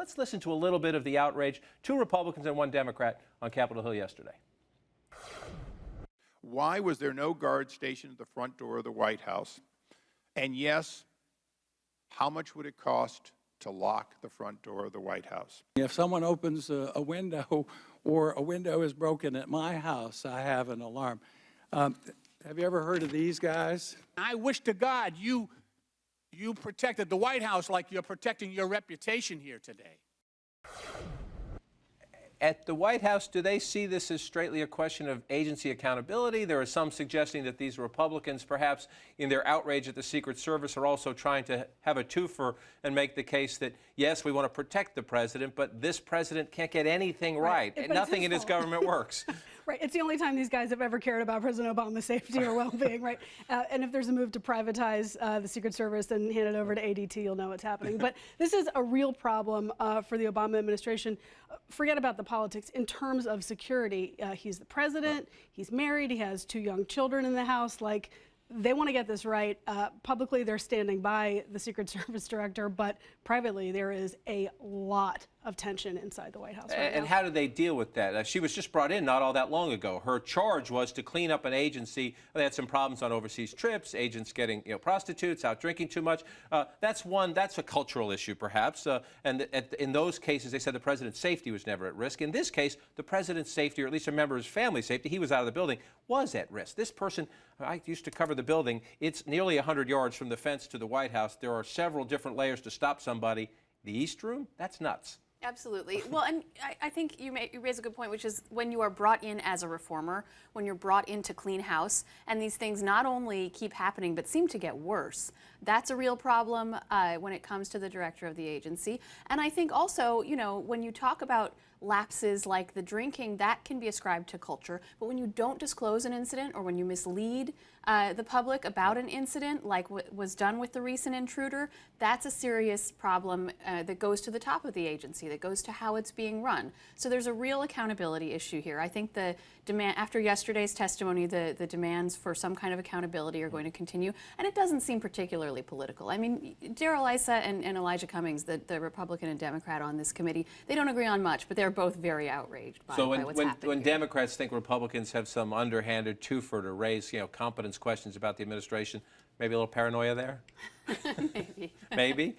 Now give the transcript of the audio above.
Let's listen to a little bit of the outrage. 2 Republicans and 1 Democrat on Capitol Hill yesterday. Why was there no guard stationed at the front door of the White House? And yes, how much would it cost to lock the front door of the White House? If someone opens a window or a window is broken at my house, I have an alarm. Have you ever heard of these guys? I wish to God you protected the White House like you're protecting your reputation here today. At the White House, do they see this as straightly a question of agency accountability? There are some suggesting that these Republicans, perhaps in their outrage at the Secret Service, are also trying to have a twofer and make the case that, yes, we want to protect the president, but this president can't get anything right. Nothing in his government works. Right. It's the only time these guys have ever cared about President Obama's safety or well-being, right? And if there's a move to privatize the Secret Service and hand it over to ADT, you'll know what's happening. But this is a real problem for the Obama administration. Forget about the politics. In terms of security, he's the president, he's married, he has 2 young children in the house. Like, they want to get this right. Publicly, they're standing by the Secret Service director, but privately, there is a lot of tension inside the White House right now. And how do they deal with that? She was just brought in not all that long ago. Her charge was to clean up an agency. They had some problems on overseas trips, agents getting prostitutes, out drinking too much. That's a cultural issue, perhaps. And in those cases, they said the president's safety was never at risk. In this case, the president's safety, or at least a member of his family's safety, he was out of the building, was at risk. This person, I used to cover the building. It's nearly 100 yards from the fence to the White House. There are several different layers to stop somebody. The East Room? That's nuts. Absolutely. Well, and I think you raise a good point, which is when you are brought in as a reformer, when you're brought in to clean house, and these things not only keep happening but seem to get worse, that's a real problem when it comes to the director of the agency. And I think also, when you talk about lapses like the drinking, that can be ascribed to culture. But when you don't disclose an incident or when you mislead the public about an incident like what was done with the recent intruder, that's a serious problem that goes to the top of the agency, that goes to how it's being run. So there's a real accountability issue here. I think the demand, after yesterday's testimony, the demands for some kind of accountability are going to continue. And it doesn't seem particularly political. I mean, Darrell Issa and Elijah Cummings, the Republican and Democrat on this committee, they don't agree on much, but they're both very outraged by what's happening. So when Democrats think Republicans have some underhanded twofer to raise, competence questions about the administration, maybe a little paranoia there? Maybe. Maybe.